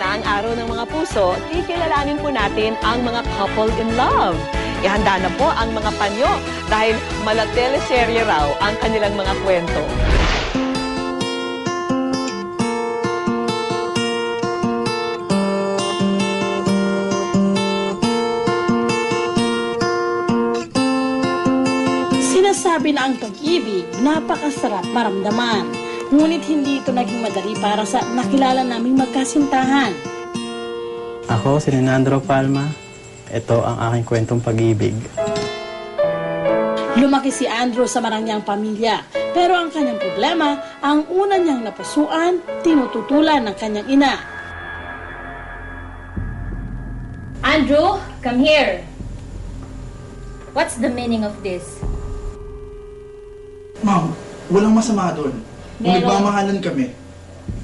na ang araw ng mga puso, kikilalanin po natin ang mga couple in love. Ihanda na po ang mga panyo dahil malateleserye raw ang kanilang mga kwento. Sinasabi na ang pag-ibig, napakasarap maramdaman. Ngunit hindi ito naging madali para sa nakilala naming magkasintahan. Ako, si Leandro Palma. Ito ang aking kwentong pag-ibig. Lumaki si Andrew sa marangyang pamilya. Pero ang kanyang problema, ang una niyang napusuan, tinututulan ng kanyang ina. Andrew, come here. What's the meaning of this? Ma'am, walang masama doon. Meron. Nagmamahalan kami.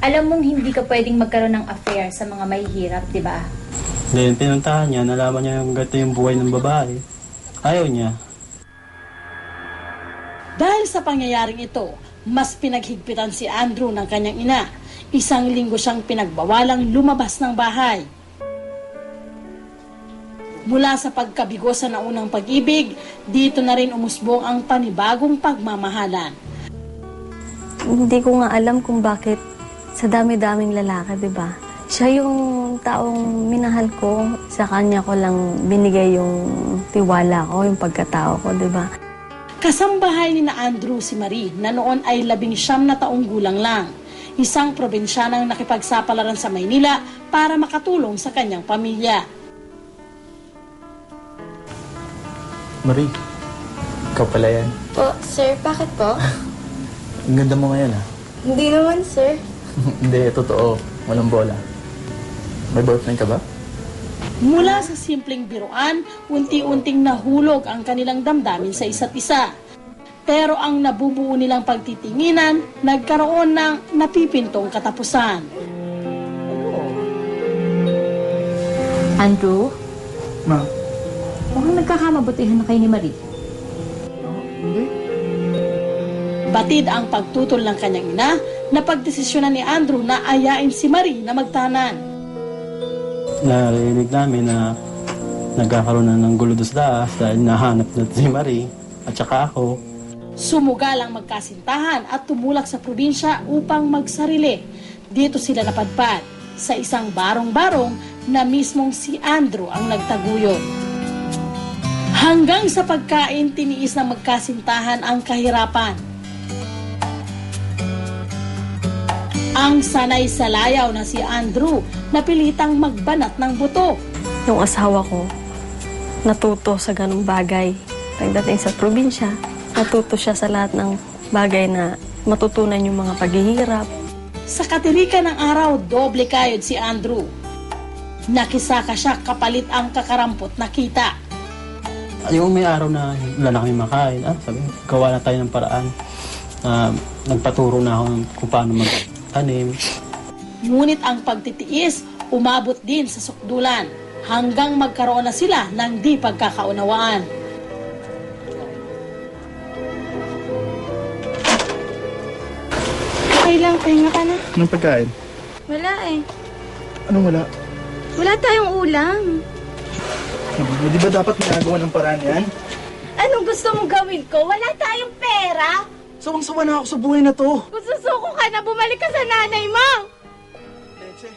Alam mong hindi ka pwedeng magkaroon ng affair sa mga mahihirap, di ba? Then, pinuntahan niya, nalaman niya yung ganito yung buhay ng babae. Ayaw niya. Dahil sa pangyayaring ito, mas pinaghigpitan si Andrew ng kanyang ina. 1 linggo siyang pinagbawalang lumabas ng bahay. Mula sa pagkabigo sa naunang pag-ibig, dito na rin umusbong ang panibagong pagmamahalan. Hindi ko nga alam kung bakit sa dami-daming lalaki, di ba? Siya yung taong minahal ko, sa kanya ko lang binigay yung tiwala ko, yung pagkatao ko, di ba? Kasambahay ni na Andrew si Marie na noon ay 19 na taong gulang lang. Isang probinsyanang nakipagsapalaran sa Maynila para makatulong sa kanyang pamilya. Marie, ikaw pala yan. Po, sir, bakit po? Ang ganda mo ngayon, ha? Hindi naman, sir. Hindi, totoo. Walang bola. May boyfriend ka ba? Mula sa simpleng biruan, unti-unting nahulog ang kanilang damdamin sa isa't isa. Pero ang nabubuo nilang pagtitinginan, nagkaroon ng napipintong katapusan. Andrew, Ma, mukhang nagkakamabutihan na kayo ni Marie. hindi. Batid ang pagtutol ng kanyang ina na pagdesisyonan ni Andrew na ayain si Marie na magtanan. Narinig namin na nagkakaroon na ng gulo doon sa taas dahil nahanap na si Marie at saka ako. Sumugal ang magkasintahan at tumulak sa probinsya upang magsarili. Dito sila napadpad sa isang barong-barong na mismong si Andrew ang nagtaguyod. Hanggang sa pagkain, tiniis ng magkasintahan ang kahirapan. Ang sanay sa layaw na si Andrew, napilitang magbanat ng buto. Yung asawa ko, natuto sa ganung bagay. Pagdating sa probinsya, natuto siya sa lahat ng bagay na matutunan yung mga paghihirap. Sa katirikan ng araw, doble kayod si Andrew. Nakisaka siya kapalit ang kakarampot na kita. Yung may araw na wala na kami makain, sabi, gawa na tayo ng paraan. Nagpaturo na ako kung paano magtanim. Ngunit ang pagtitiis, umabot din sa sukdulan hanggang magkaroon na sila ng di pagkakaunawaan. Okay lang, pahinga ka na. Anong pagkain? Wala eh. Anong wala? Wala tayong ulam. Di ba dapat ginagawa ng paraan yan? Anong gusto mong gawin ko? Wala tayong pera. Sawang-sawa na ako sa buhay na to. Kung susuko ka na, bumalik ka sa nanay mo. Leche.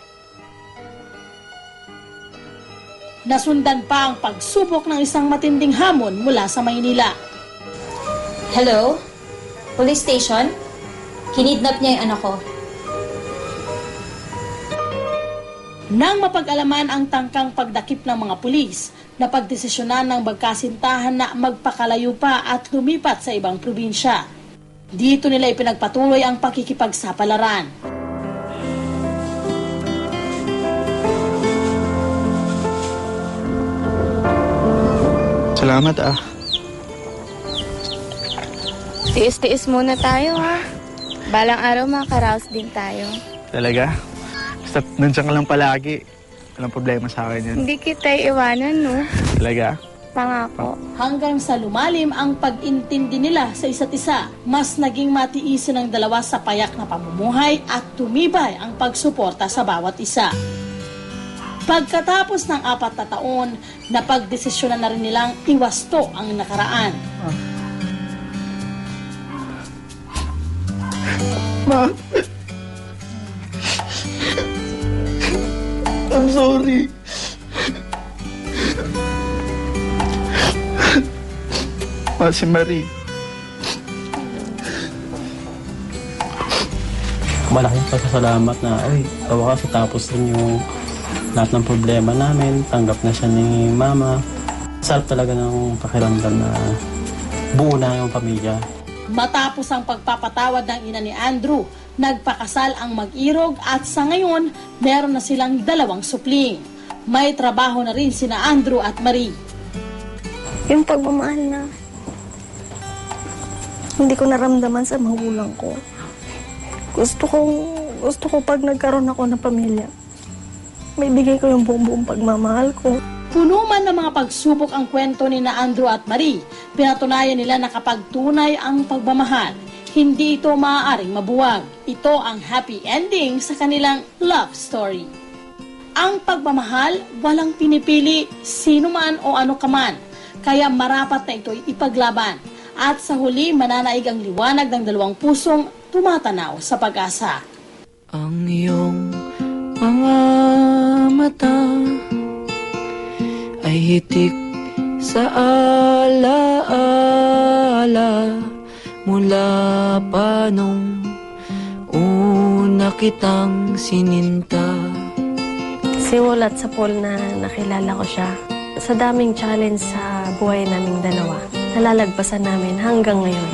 Nasundan pa ang pagsubok ng isang matinding hamon mula sa Maynila. Hello? Police station? Kinidnap niya yung anak ko. Nang mapag-alaman ang tangkang pagdakip ng mga pulis, napagdesisyonan ng magkasintahan na magpakalayo pa at lumipat sa ibang probinsya. Dito nila ipinagpatuloy ang pakikipagsapalaran. Salamat, Tiis-tiis muna tayo, ha? Balang araw makakaraos din tayo. Talaga? Basta nandiyan ka lang palagi. Walang problema sa akin yan. Hindi kita iwanan, no? Talaga? Pangako. Hanggang sa lumalim ang pag-intindi nila sa isa't isa, mas naging matiisin ng dalawa sa payak na pamumuhay at tumibay ang pagsuporta sa bawat isa. Pagkatapos ng 4 na taon, napagdesisyonan na rin nilang iwasto ang nakaraan. Ma! I'm sorry. Ma, si Marie. Malaking pasasalamat na, ay, tawa kasi tapos rin yung lahat ng problema namin. Tanggap na siya ni Mama. Sarap talaga ng pakiramdam na buo na yung pamilya. Matapos ang pagpapatawad ng ina ni Andrew, nagpakasal ang mag-irog at sa ngayon, meron na silang 2 supling. May trabaho na rin sina Andrew at Marie. Yung pagmamahal na hindi ko naramdaman sa magulang ko. Gusto ko pag nagkaroon ako ng pamilya, may bigay ko yung buong pagmamahal ko. Puno man ng mga pagsubok ang kwento ni na Andrew at Marie, pinatunayan nila na kapag tunay ang pagmamahal, hindi ito maaaring mabuwag. Ito ang happy ending sa kanilang love story. Ang pagmamahal, walang pinipili sino man o ano ka man, kaya marapat na ito'y ipaglaban. At sa huli, mananaig ang liwanag ng 2 pusong tumatanaw sa pag-asa. Ang iyong mga mata ay hitik sa alaala mula pa nung una kitang sininta. Simulat sa pool na nakilala ko siya. Sa daming challenge sa buhay naming 2, nalalagpasan namin hanggang ngayon.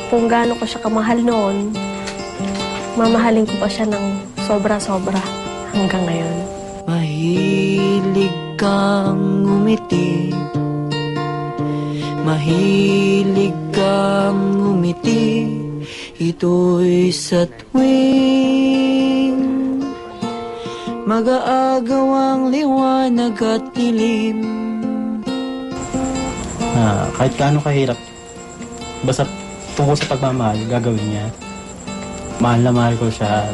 Kung gaano ko siya kamahal noon, mamahalin ko pa siya ng sobra-sobra hanggang ngayon. Mahilig kang ngumiti, mahilig kang ngumiti, ito'y sa tuwing mag-aagaw ang liwanag at dilim. Kahit gaano kahirap, basta tungkol sa pagmamahal, gagawin niya. Mahal na mahal ko siya.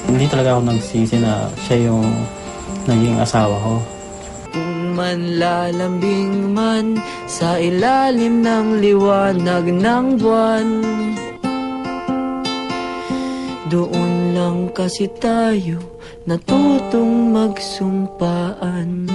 Hindi talaga ako nagsisi na siya yung naging asawa ko. Kung man lalambing man sa ilalim ng liwanag ng buwan, doon lang kasi tayo natutong magsumpaan.